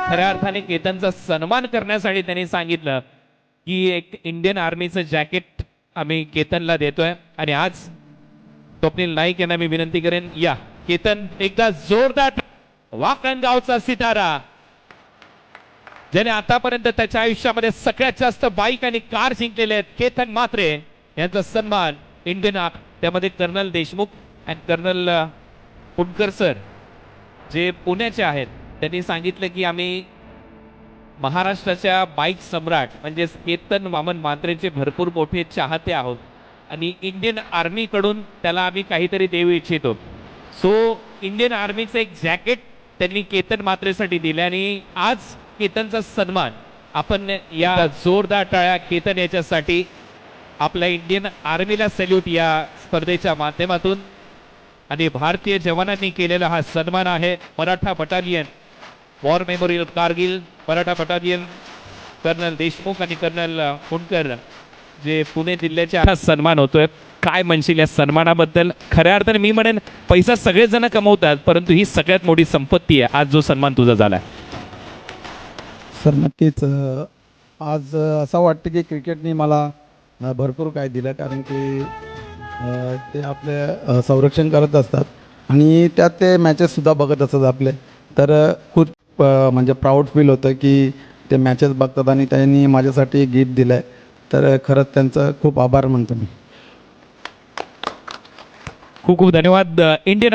खऱ्या अर्थाने केतनचा सन्मान करण्यासाठी त्यांनी सांगितलं की एक इंडियन आर्मीचं जॅकेट आम्ही केतनला देतोय. आणि आज स्वप्नील नाईक यांना मी विनंती करेन, या केतन एकदा जोरदार. वाकणगावचा सितारा ज्याने आतापर्यंत त्याच्या आयुष्यामध्ये सगळ्यात जास्त बाईक आणि कार जिंकलेले आहेत, केतन म्हात्रे यांचा सन्मान इंडियन त्यामध्ये कर्नल देशमुख आणि कर्नल पुणकर सर जे पुण्याचे आहेत, त्यांनी सांगितलं की आम्ही महाराष्ट्राच्या बाईक सम्राट म्हणजे केतन वामन म्हात्रेचे भरपूर मोठे चाहते आहोत आणि इंडियन आर्मी कडून त्याला आम्ही काहीतरी देऊ इच्छितो. सो इंडियन आर्मीचं एक जॅकेट त्यांनी केतन म्हात्रेसाठी दिले आणि आज केतनचा सन्मान आपण या जोरदार टाळ्या केतन याच्यासाठी. आपल्या इंडियन आर्मीला सॅल्यूट या स्पर्धेच्या माध्यमातून. आणि भारतीय जवानांनी केलेला हा सन्मान आहे. Maratha battalion war memorial Kargil, Maratha battalion colonel Deshmukh आणि कर्नल पुणकर जे पुणे जिल्ह्याचे हा सन्मान होतोय. काय म्हणशील या सन्मानाबद्दल? खऱ्या अर्थाने मी म्हणेन पैसा सगळेच जण कमवतात, परंतु ही सगळ्यात मोठी संपत्ती आहे आज जो सन्मान तुझा झालाय. सर नक्कीच आज असं वाटतं की क्रिकेटने मला भरपूर काय दिलं, कारण की ते आपले संरक्षण करत असतात आणि त्यात ते मॅचेससुद्धा बघत असतात आपले. तर खूप म्हणजे प्राऊड फील होतं की ते मॅचेस बघतात आणि त्यांनी माझ्यासाठी गिफ्ट दिलं आहे. तर खरंच त्यांचं खूप आभार मानतो मी. खूप खूप धन्यवाद. इंडियन